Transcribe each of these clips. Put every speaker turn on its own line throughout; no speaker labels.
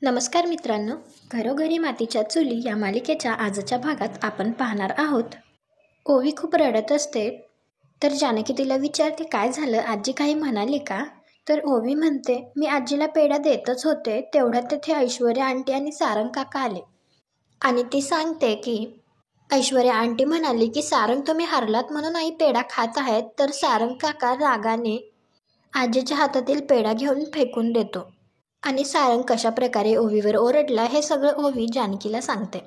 नमस्कार मित्रांनो, घरोघरी मातीच्या चुली या मालिकेच्या आजच्या भागात आपण पाहणार आहोत. ओवी खूप रडत असते, तर जानकी तिला विचारते काय झालं, आजी काही म्हणाली का? तर ओवी म्हणते, मी आजीला पेढा देतच होते, तेवढ्यात तेथे ऐश्वर्या आंटी आणि सारंग काका आले. आणि ती सांगते की ऐश्वर्या आंटी म्हणाली की सारंग तुम्ही हरलात म्हणून आई पेढा खात आहेत. तर सारंग काका रागाने आजीच्या हातातील पेढा घेऊन फेकून देतो. आणि सारंग कशा प्रकारे ओवीवर ओरडला हे सगळं ओवी जानकीला सांगते.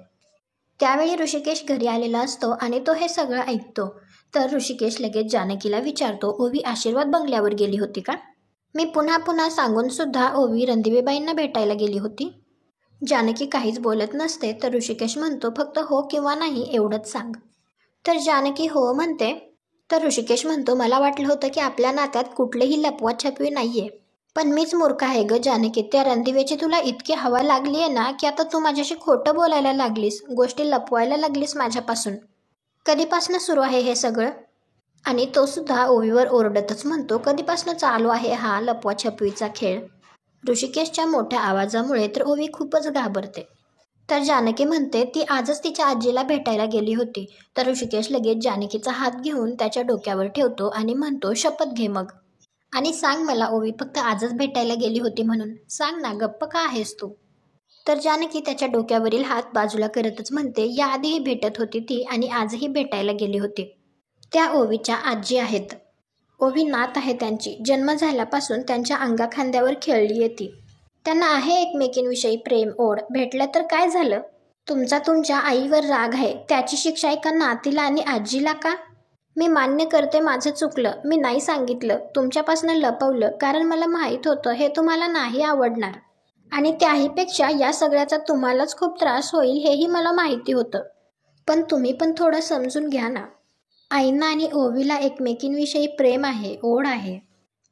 त्यावेळी ऋषिकेश घरी आलेला असतो आणि तो हे सगळं ऐकतो. तर ऋषिकेश लगेच जानकीला विचारतो, ओवी आशीर्वाद बंगल्यावर गेली होती का? मी पुन्हा पुन्हा सांगून सुद्धा ओवी रणदिवेबाईंना भेटायला गेली होती. जानकी काहीच बोलत नसते. तर ऋषिकेश म्हणतो, फक्त हो किंवा नाही एवढंच सांग. तर जानकी हो म्हणते. तर ऋषिकेश म्हणतो, मला वाटलं होतं की आपल्या नात्यात कुठलीही लपवाछपवी नाहीये, पण मीच मूर्ख आहे ग जानकी. त्या रणदिवेची तुला इतकी हवा लागली आहे ना की आता तू माझ्याशी खोटं बोलायला लागलीस, गोष्टी लपवायला लागलीस माझ्यापासून. कधीपासून सुरू आहे हे सगळं? आणि तो सुद्धा ओवीवर ओरडतच म्हणतो, कधीपासून चालू आहे हा लपवाछपवीचा खेळ? ऋषिकेशच्या मोठ्या आवाजामुळे तर ओवी खूपच घाबरते. तर जानकी म्हणते, ती आजच तिच्या आजीला भेटायला गेली होती. तर ऋषिकेश लगेच जानकीचा हात घेऊन त्याच्या डोक्यावर ठेवतो आणि म्हणतो, शपथ घे मग आणि सांग मला ओवी, फक्त आजच भेटायला गेली होती म्हणून सांग ना, गप्प का आहेस तू? तर जानकी त्याच्या डोक्यावरील हात बाजूला करतच म्हणते, याआधीही भेटत होती ती आणि आजही भेटायला गेली होती. त्या ओवीच्या आजी आहेत. ओवी नात आहे त्यांची. जन्म झाल्यापासून त्यांच्या अंगाखांद्यावर खेळली येते. त्यांना आहे एकमेकींविषयी प्रेम ओढ. भेटलं तर काय झालं? तुमचा तुमच्या आईवर राग आहे, त्याची शिक्षा एका नातीला आणि आजीला का? मी मान्य करते माझं चुकलं, मी नाही सांगितलं, तुमच्यापासून लपवलं, कारण मला माहीत होतं हे तुम्हाला नाही आवडणार आणि त्याहीपेक्षा या सगळ्याचा तुम्हालाच खूप त्रास होईल हेही मला माहिती होतं. पण तुम्ही पण थोडं समजून घ्या ना. आईंना आणि ओवीला एकमेकींविषयी प्रेम आहे, ओढ आहे.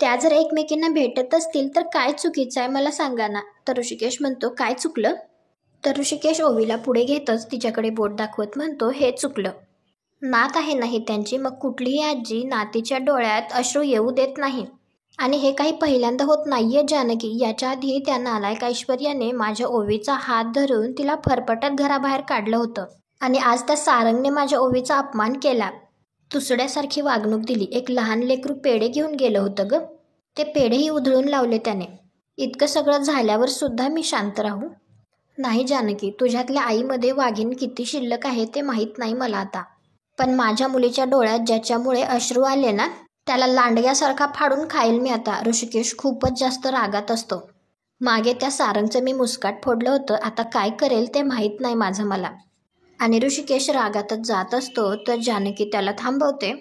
त्या जर एकमेकींना भेटत असतील तर काय चुकीचं आहे मला सांगा ना. तर ऋषिकेश म्हणतो, काय चुकलं? तर ऋषिकेश ओवीला पुढे घेतच तिच्याकडे बोट दाखवत म्हणतो, हे चुकलं. नात आहे नाही त्यांची, मग कुठलीही आजी नातीच्या डोळ्यात अश्रू येऊ देत नाही. आणि हे काही पहिल्यांदा होत नाहीये जानकी. याच्या आधी त्या नालायक ऐश्वर्याने माझ्या ओवीचा हात धरून तिला फरफटत घराबाहेर काढलं होतं. आणि आज त्या सारंगने माझ्या ओवीचा अपमान केला, तुसड्यासारखी वागणूक दिली. एक लहान लेकरू पेढे घेऊन गेलं होतं ग, ते पेढेही उधळून लावले त्याने. इतकं सगळं झाल्यावर सुद्धा मी शांत राहू? नाही जानकी, तुझ्यातल्या आईमध्ये वाघीण किती शिल्लक आहे ते माहीत नाही मला आता. पण माझ्या मुलीच्या डोळ्यात ज्याच्यामुळे अश्रू आले ना, त्याला लांडग्यासारखा फाडून खाईल मी आता. ऋषिकेश खूपच जास्त रागात असतो. मागे त्या सारंगचं मी मुस्काट फोडलं होतं, आता काय करेल ते माहीत नाही माझं मला. आणि ऋषिकेश रागातच जात असतो. तर जानकी त्याला थांबवते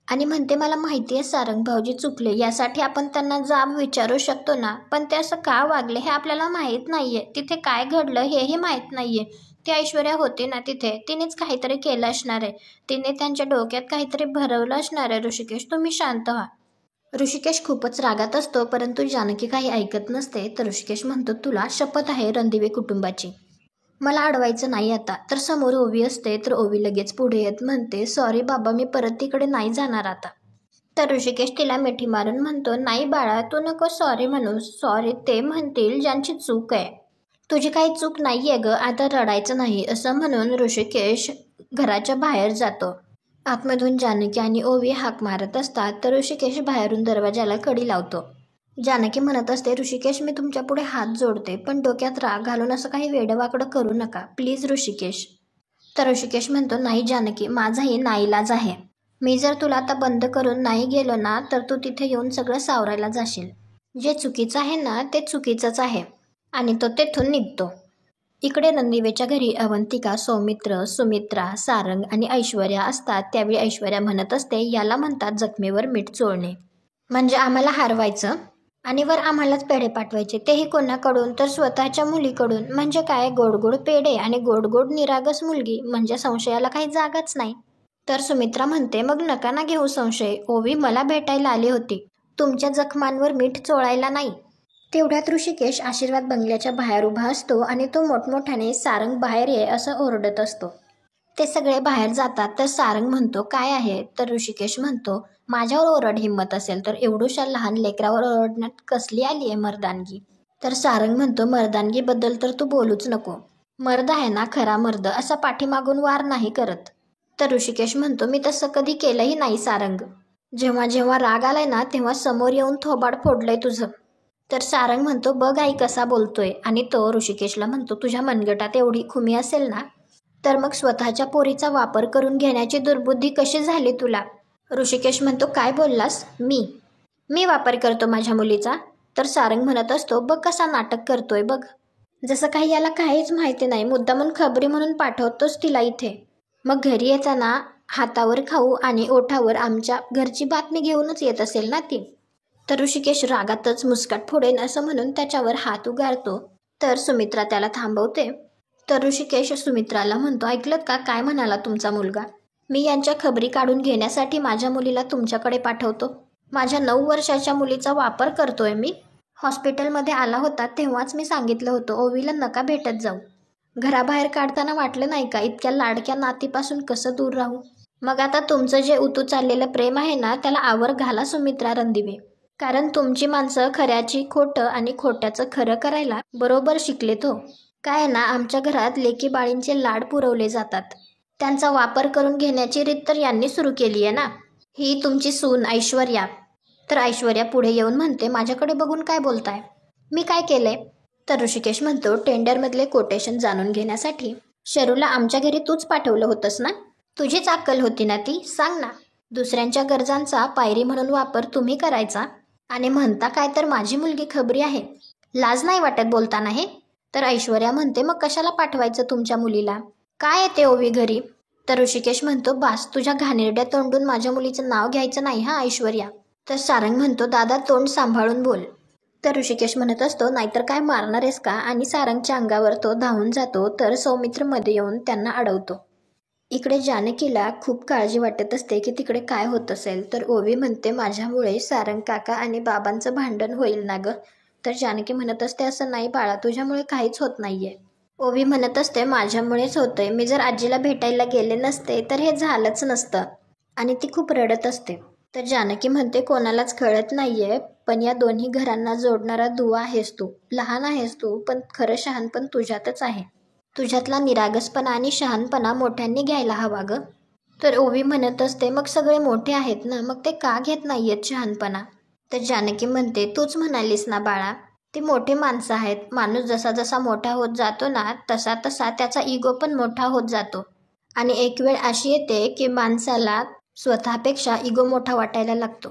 आणि म्हणते, मला माहिती आहे सारंग भाऊजी चुकले, यासाठी आपण त्यांना जाब विचारू शकतो ना, पण ते असं का वागले हे आपल्याला माहीत नाहीये. तिथे काय घडलं हेही माहीत नाहीये. ती ऐश्वर्या होती ना तिथे, तिनेच काहीतरी केलं असणार आहे, तिने त्यांच्या डोक्यात काहीतरी भरवलं असणार आहे. ऋषिकेश तुम्ही शांत व्हा. ऋषिकेश खूपच रागात असतो, परंतु जानकी काही ऐकत नसते. तर ऋषिकेश म्हणतो, तुला शपथ आहे रणदिवे कुटुंबाची, मला अडवायचं नाही आता. तर समोर ओवी असते. तर ओवी लगेच पुढे येत म्हणते, सॉरी बाबा, मी परत तिकडे नाही जाणार आता. तर ऋषिकेश तिला मिठी मारून म्हणतो, नाही बाळा, तू नको सॉरी म्हणू. सॉरी ते म्हणतील ज्यांची चूक आहे, तुझी काही चूक नाही आहे ग, आता रडायचं नाही. असं म्हणून ऋषिकेश घराच्या बाहेर जातो. आतमधून जानकी आणि ओवी हाक मारत असतात. तर ऋषिकेश बाहेरून दरवाजाला कडी लावतो. जानकी म्हणत असते, ऋषिकेश मी तुमच्या पुढे हात जोडते, पण डोक्यात राग घालून असं काही वेडवाकडं करू नका प्लीज ऋषिकेश. तर ऋषिकेश म्हणतो, नाही जानकी, माझाही नाईलाज आहे. मी जर तुला आता बंद करून नाही गेलो ना, तर तू तिथे येऊन सगळं सावरायला जाशील. जे चुकीचं आहे ना ते चुकीचंच आहे. आणि तो तेथून निघतो. इकडे रणदिवेच्या घरी अवंतिका, सौमित्र, सुमित्रा, सारंग आणि ऐश्वर्या असतात. त्यावेळी ऐश्वर्या म्हणत असते, याला म्हणतात जखमेवर मीठ चोळणे. म्हणजे आम्हाला हारवायचं आणि वर आम्हालाच पेढे पाठवायचे, तेही कोणाकडून? तर स्वतःच्या मुलीकडून. म्हणजे काय, गोड गोड पेढे आणि गोड गोड निरागस मुलगी, म्हणजे संशयाला काही जागाच नाही. तर सुमित्रा म्हणते, मग नका ना घेऊ संशय, ओवी मला भेटायला आली होती, तुमच्या जखमांवर मीठ चोळायला नाही. तेवढ्यात ऋषिकेश आशीर्वाद बंगल्याच्या बाहेर उभा असतो आणि तो मोठमोठ्याने सारंग बाहेर ये असं ओरडत असतो. ते सगळे बाहेर जातात. तर सारंग म्हणतो, काय आहे? तर ऋषिकेश म्हणतो, माझ्यावर ओरड हिंमत असेल तर, एवढूशा लहान लेकरावर ओरडण्यात कसली आली आहे मर्दानगी? तर सारंग म्हणतो, मर्दानगीबद्दल तर तू बोलूच नको. मर्द आहे ना खरा मर्द, असा पाठीमागून वार नाही करत. तर ऋषिकेश म्हणतो, मी तसं कधी केलंही नाही सारंग. जेव्हा जेव्हा राग आलाय ना तेव्हा समोर येऊन थोबाड फोडलंय तुझं. तर सारंग म्हणतो, बघ आई कसा बोलतोय. आणि तो ऋषिकेशला म्हणतो, तुझ्या मनगटात एवढी खुमी असेल ना तर मग स्वतःच्या पोरीचा वापर करून घेण्याची दुर्बुद्धी कशी झाली तुला. ऋषिकेश म्हणतो, काय बोललास? मी वापर करतो माझ्या मुलीचा? तर सारंग म्हणत असतो, बघ कसा नाटक करतोय बघ. जसं काही याला काहीच माहिती नाही, मुद्दामून खबरी म्हणून पाठवतोच तिला इथे. मग घरी येताना हातावर खाऊ आणि ओठावर आमच्या घरची बातमी घेऊनच येत असेल ना ती. तर ऋषिकेश रागातच मुस्काट फोडेन असं म्हणून त्याच्यावर हात उगारतो. तर सुमित्रा त्याला थांबवते. तर ऋषिकेश सुमित्राला म्हणतो, ऐकलत का काय म्हणाला तुमचा मुलगा? मी यांच्या खबरी काढून घेण्यासाठी माझ्या मुलीला तुमच्याकडे पाठवतो. माझ्या 9 वर्षाच्या मुलीचा वापर करतोय मी. हॉस्पिटलमध्ये आला होता तेव्हाच मी सांगितलं होतं, ओवीला नका भेटत जाऊ. घराबाहेर काढताना वाटलं नाही का इतक्या लाडक्या नातीपासून कसं दूर राहू. मग आता तुमचं जे उतू चाललेलं प्रेम आहे ना त्याला आवर घाला सुमित्रा रणदिवे. कारण तुमची माणसं खऱ्याची खोटं आणि खोट्याचं खरं करायला बरोबर शिकलेत हो. काय ना, आमच्या घरात लेकी बाळींचे लाड पुरवले जातात. त्यांचा वापर करून घेण्याची रीत तर यांनी सुरू केली आहे ना. ही तुमची सून ऐश्वर्या. तर ऐश्वर्या पुढे येऊन म्हणते, माझ्याकडे बघून काय बोलताय? मी काय केलंय? तर ऋषिकेश म्हणतो, टेंडरमधले कोटेशन जाणून घेण्यासाठी शरूला आमच्या घरी तूच पाठवलं होतंस ना. तुझीच अक्कल होती ना ती, सांग ना. दुसऱ्यांच्या गरजांचा पायरी म्हणून वापर तुम्ही करायचा आणि म्हणता काय तर माझी मुलगी खबरी आहे. लाज नाही वाटत बोलताना हे? तर ऐश्वर्या म्हणते, मग कशाला पाठवायचं तुमच्या मुलीला? काय येते ओवी घरी? तर ऋषिकेश म्हणतो, बास, तुझ्या घाणेरड्या तोंडून माझ्या मुलीचं नाव घ्यायचं नाही हा ऐश्वर्या. तर सारंग म्हणतो, दादा तोंड सांभाळून बोल. तर ऋषिकेश म्हणत असतो, नाहीतर काय मारणार आहेस का? आणि सारंगच्या अंगावर तो धावून जातो. तर सौमित्र मध्ये येऊन त्यांना अडवतो. इकडे जानकीला खूप काळजी वाटत असते की तिकडे काय होत असेल. तर ओवी म्हणते, माझ्यामुळे सारंग काका आणि बाबांचं भांडण होईल ना ग. तर जानकी म्हणत असते, असं नाही बाळा, तुझ्यामुळे काहीच होत नाहीये. ओवी म्हणत असते, माझ्यामुळेच होतंय. मी जर आजीला भेटायला गेले नसते तर हे झालंच नसतं. आणि ती खूप रडत असते. तर जानकी म्हणते, कोणालाच कळत नाहीये पण या दोन्ही घरांना जोडणारा दुवा आहेस तू. लहान आहेस तू पण खरं शहाणपण तुझ्यातच आहे. तुझ्यातला निरागसपणा आणि शहाणपणा मोठ्यांनी घ्यायला हवा ग. तर ओवी म्हणत असते, मग सगळे मोठे आहेत ना, मग ते का घेत नाहीयेत शहाणपणा? तर जानकी म्हणते, तूच म्हणालीस ना बाळा, ते मोठे माणसं आहेत. माणूस जसा जसा मोठा होत जातो ना तसा तसा त्याचा इगो पण मोठा होत जातो. आणि एक वेळ अशी येते की माणसाला स्वतःपेक्षा इगो मोठा वाटायला लागतो.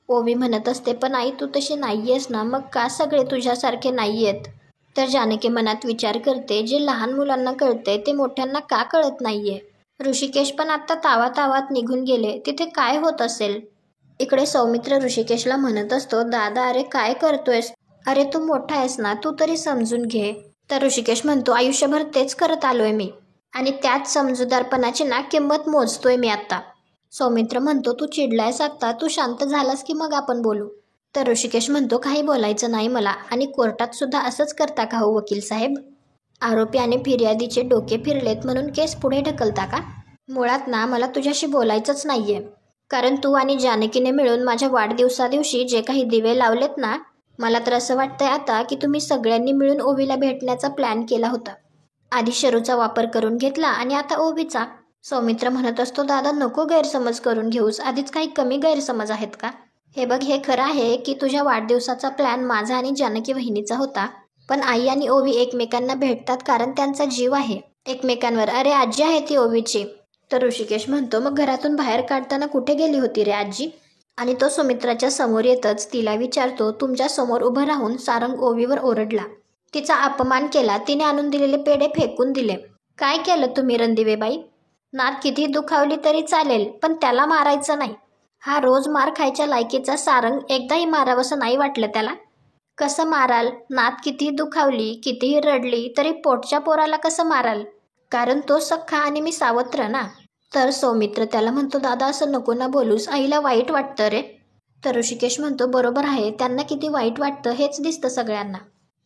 ओवी म्हणत असते, पण आई तू तशी नाहीयेस ना, मग का सगळे तुझ्यासारखे नाहीयेत? तर जानकी मनात विचार करते, जे लहान मुलांना कळते ते मोठ्यांना का कळत नाहीये? ऋषिकेश पण आता तावातावात निघून गेले, तिथे काय होत असेल? इकडे सौमित्र ऋषिकेशला म्हणत असतो, दादा अरे काय करतोयस? अरे तू मोठा आहेस ना, तू तरी समजून घे. तर ऋषिकेश म्हणतो, आयुष्यभर तेच करत आलोय मी आणि त्याच समजूतदारपणाची ना किंमत मोजतोय मी आता. सौमित्र म्हणतो, तू चिडलायस आता, तू शांत झालास की मग आपण बोलू. तर ऋषिकेश म्हणतो, काही बोलायचं नाही मला. आणि कोर्टात सुद्धा असंच करता का हो वकील साहेब? आरोपी आणि फिर्यादीचे डोके फिरलेत म्हणून केस पुढे ढकलता का? मुळात ना मला तुझ्याशी बोलायचंच नाहीये. कारण तू आणि जानकीने मिळून माझ्या वाढदिवसादिवशी जे काही दिवे लावलेत ना, मला तर असं वाटतंय आता की तुम्ही सगळ्यांनी मिळून ओवीला भेटण्याचा प्लॅन केला होता. आधी शरूचा वापर करून घेतला आणि आता ओवीचा. सौमित्र म्हणत असतो, दादा नको गैरसमज करून घेऊस, आधीच काही कमी गैरसमज आहेत का? हे बघ, हे खरं आहे की तुझ्या वाढदिवसाचा प्लॅन माझा आणि जानकी वहिनीचा होता. पण आई आणि ओवी एकमेकांना भेटतात कारण त्यांचा जीव आहे एकमेकांवर. अरे आजी आहे ती ओवीची. तर ऋषिकेश म्हणतो, मग घरातून बाहेर काढताना कुठे गेली होती रे आजी? आणि तो सुमित्राच्या समोर येतच तिला विचारतो, तुमच्या समोर उभं राहून सारंग ओवीवर ओरडला, तिचा अपमान केला, तिने आणून दिलेले पेढे फेकून दिले. काय केलं तुम्ही रणदिवेबाई? नात किती दुखावली तरी चालेल पण त्याला मारायचं नाही. हा रोज मार खायच्या लायकीचा सारंग एकदाही मारावंसं नाही वाटलं त्याला? कसं माराल? नात कितीही दुखावली, कितीही रडली तरी पोटच्या पोराला कसं माराल? कारण तो सख्खा आणि मी सावत्र ना. तर सौमित्र त्याला म्हणतो, दादा असं नको ना बोलूस, आईला वाईट वाटतं रे. तर ऋषिकेश म्हणतो, बरोबर आहे, त्यांना किती वाईट वाटतं हेच दिसतं सगळ्यांना.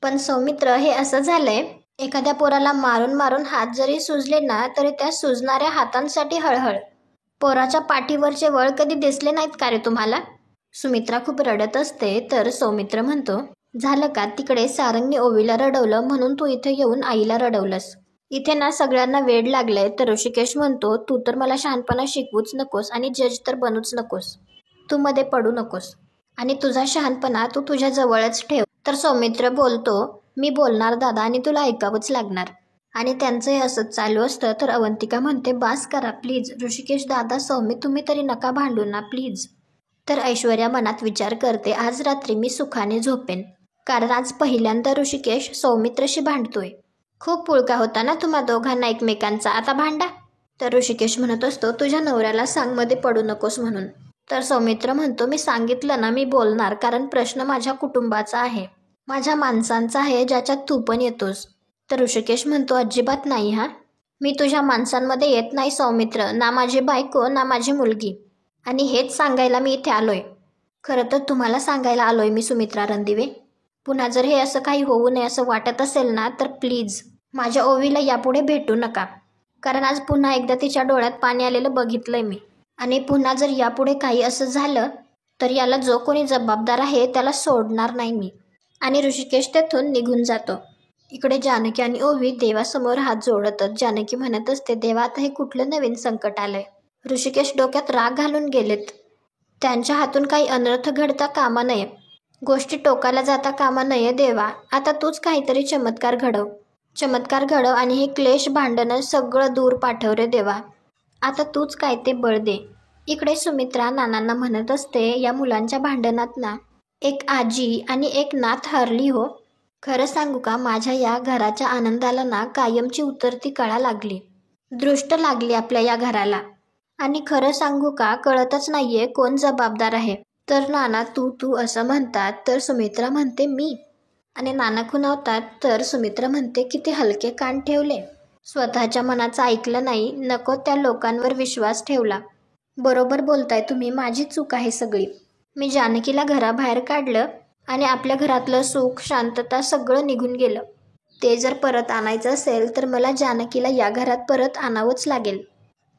पण सौमित्र, हे असं झालंय, एखाद्या पोराला मारून मारून हात जरी सुजले ना तरी त्या सुजणाऱ्या हातांसाठी हळहळ. पोराच्या पाठीवरचे वळ कधी दिसले नाहीत का रे तुम्हाला? सुमित्रा खूप रडत असते. तर सौमित्र म्हणतो, झालं का? तिकडे सारंगने ओवीला रडवलं म्हणून तू इथे येऊन आईला रडवलंस. इथे ना सगळ्यांना वेड लागलंय. तर ऋषिकेश म्हणतो तू तर मला शहाणपणा शिकवूच नकोस आणि जज तर बनूच नकोस. तू मध्ये पडू नकोस आणि तुझा शहाणपणा तू तुझ्या जवळच ठेव. तर सौमित्र बोलतो मी बोलणार दादा आणि तुला ऐकावंच लागणार. आणि त्यांचं हे असंच चालू असतं तर अवंतिका म्हणते बास करा प्लीज. ऋषिकेश दादा सौमित्र तुम्ही तरी नका भांडू ना प्लीज. तर ऐश्वर्या मनात विचार करते आज रात्री मी सुखाने झोपेन, कारण आज पहिल्यांदा ऋषिकेश सौमित्रशी भांडतोय. खूप पुळका होता ना तुम्हा दोघांना एकमेकांचा, आता भांडा. तर ऋषिकेश म्हणत असतो तुझ्या नवऱ्याला सांग मध्ये पडू नकोस म्हणून. तर सौमित्र म्हणतो मी सांगितलं ना मी बोलणार, कारण प्रश्न माझ्या कुटुंबाचा आहे, माझ्या माणसांचा आहे, ज्याच्यात तू पण येतोस. तर ऋषिकेश म्हणतो अजिबात नाही हा, मी तुझ्या माणसांमध्ये येत नाही सौमित्र, ना माझी बायको ना माझी मुलगी. आणि हेच सांगायला मी इथे आलोय. खरं तर तुम्हाला सांगायला आलोय मी सुमित्रा रणदिवे. पुन्हा जर हे असं काही होऊ नये असं वाटत असेल ना तर प्लीज माझ्या ओवीला यापुढे भेटू नका, कारण आज पुन्हा एकदा तिच्या डोळ्यात पाणी आलेलं बघितलंय मी. आणि पुन्हा जर यापुढे काही असं झालं तर याला जो कोणी जबाबदार आहे त्याला सोडणार नाही मी. आणि ऋषिकेश तेथून निघून जातो. इकडे जानकी आणि ओवी देवासमोर हात जोडतच जानकी म्हणत असते देवा आता हे कुठलं नवीन संकट आलंय. ऋषिकेश डोक्यात राग घालून गेलेत. त्यांच्या हातून काही अनर्थ घडता कामा नये, गोष्टी टोकाला जाता कामा नये देवा. आता तूच काहीतरी चमत्कार घडव आणि हे क्लेश भांडणं सगळं दूर पाठव रे देवा. आता तूच काय ते बळ दे. इकडे सुमित्रा नानांना म्हणत असते या मुलांच्या भांडणात ना एक आजी आणि एक नात हरली हो. खरं सांगू का माझ्या या घराच्या आनंदाला ना कायमची उतरती कळा लागली, दृष्ट लागली आपल्या या घराला. आणि खरं सांगू का कळतच नाहीये कोण जबाबदार आहे. तर नाना तू असं म्हणतात तर सुमित्रा म्हणते मी. आणि नाना खुणावतात तर सुमित्रा म्हणते किती हलके कान ठेवले, स्वतःच्या मनाचं ऐकलं नाही, नको त्या लोकांवर विश्वास ठेवला. बरोबर बोलताय तुम्ही, माझी चूक आहे सगळी. मी जानकीला घराबाहेर काढलं आणि आपल्या घरातलं सुख शांतता सगळं निघून गेलं. ते जर परत आणायचं असेल तर मला जानकीला या घरात परत आणावंच लागेल.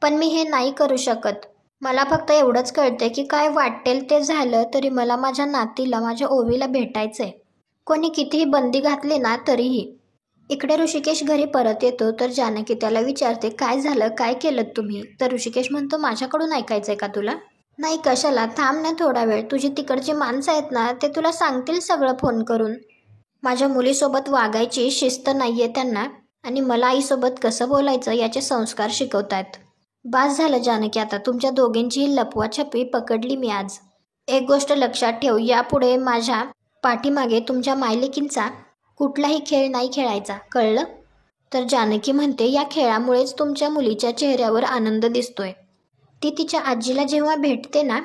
पण मी हे नाही करू शकत. मला फक्त एवढंच कळतंय की काय वाटेल ते झालं तरी मला माझ्या नातीला माझ्या ओवीला भेटायचंय, कोणी कितीही बंदी घातली ना तरीही. इकडे ऋषिकेश घरी परत येतो तर जानकी त्याला विचारते काय झालं, काय केलं तुम्ही. तर ऋषिकेश म्हणतो माझ्याकडून ऐकायचंय का तुला. नाही कशाला, थांब ना थोडा वेळ, तुझी तिकडची माणसं आहेत ना ते तुला सांगतील सगळं फोन करून. माझ्या मुलीसोबत वागायची शिस्त नाहीये त्यांना आणि मला आईसोबत कसं बोलायचं याचे संस्कार शिकवतायत. बास झालं जानकी, आता तुमच्या दोघींची लपवाछपी पकडली मी आज. एक गोष्ट लक्षात ठेव, यापुढे माझ्या पाठीमागे तुमच्या मायलेकींचा कुठलाही खेळ नाही खेळायचा, कळलं. तर जानकी म्हणते या खेळामुळेच तुमच्या मुलीच्या चेहऱ्यावर आनंद दिसतोय. ती तिच्या आजीला जेव्हा भेटते ना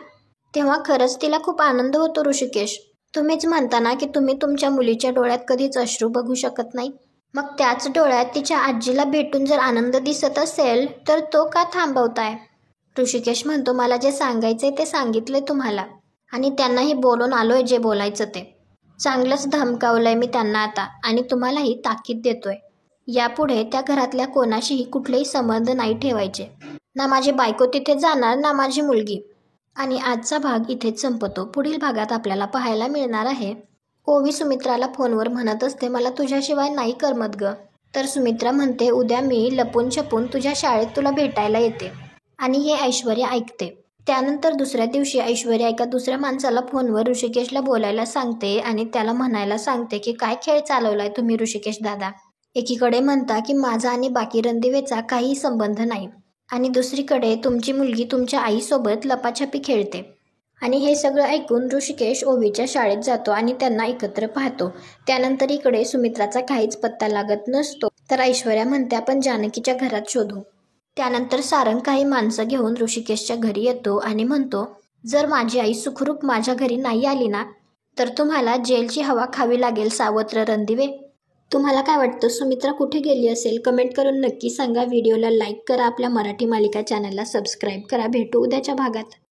तेव्हा खरंच तिला खूप आनंद होतो ऋषिकेश. तुम्हीच म्हणता ना की तुम्ही तुमच्या मुलीच्या डोळ्यात कधीच अश्रू बघू शकत नाही, मग त्याच डोळ्यात तिच्या आजीला भेटून जर आनंद दिसत असेल तर तो का थांबवताय. ऋषिकेश म्हणतो मला जे सांगायचंय ते सांगितलंय तुम्हाला आणि त्यांनाही बोलून आलोय जे बोलायचं ते. चांगलंच धमकावलंय मी त्यांना आता आणि तुम्हालाही ताकीद देतोय, यापुढे त्या घरातल्या कोणाशीही कुठलेही संबंध नाही ठेवायचे. ना माझी बायको तिथे जाणार ना माझी मुलगी. आणि आजचा भाग इथेच संपतो. पुढील भागात आपल्याला पाहायला मिळणार आहे ओवी सुमित्राला फोनवर म्हणत असते मला तुझ्याशिवाय नाही करमत ग. तर सुमित्रा म्हणते उद्या मी लपून छपून तुझ्या शाळेत तुला भेटायला येते. आणि हे ऐश्वर्या ऐकते. त्यानंतर दुसऱ्या दिवशी ऐश्वर्या एका दुसऱ्या माणसाला फोनवर ऋषिकेशला बोलायला सांगते आणि त्याला म्हणायला सांगते की काय खेळ चालवलाय तुम्ही ऋषिकेश दादा. एकीकडे म्हणता की माझा आणि बाकी रणदिवेचा काही संबंध नाही आणि दुसरीकडे तुमची मुलगी तुमच्या आईसोबत लपाछपी खेळते. आणि हे सगळं ऐकून ऋषिकेश ओवीच्या शाळेत जातो आणि त्यांना एकत्र पाहतो. त्यानंतर इकडे सुमित्राचा काहीच पत्ता लागत नसतो. तर ऐश्वर्या म्हणते आपण जानकीच्या घरात शोधू. त्यानंतर सारंग काही माणसं घेऊन ऋषिकेशच्या घरी येतो आणि म्हणतो जर माझी आई सुखरूप माझ्या घरी नाही आली ना तर तुम्हाला जेलची हवा खावी लागेल सावत्र रणदिवे. तुम्हाला काय वाटतं सुमित्रा कुठे गेली असेल, कमेंट करून नक्की सांगा. व्हिडिओला लाईक करा, आपल्या मराठी मालिका चॅनलला सबस्क्राईब करा. भेटू उद्याच्या भागात.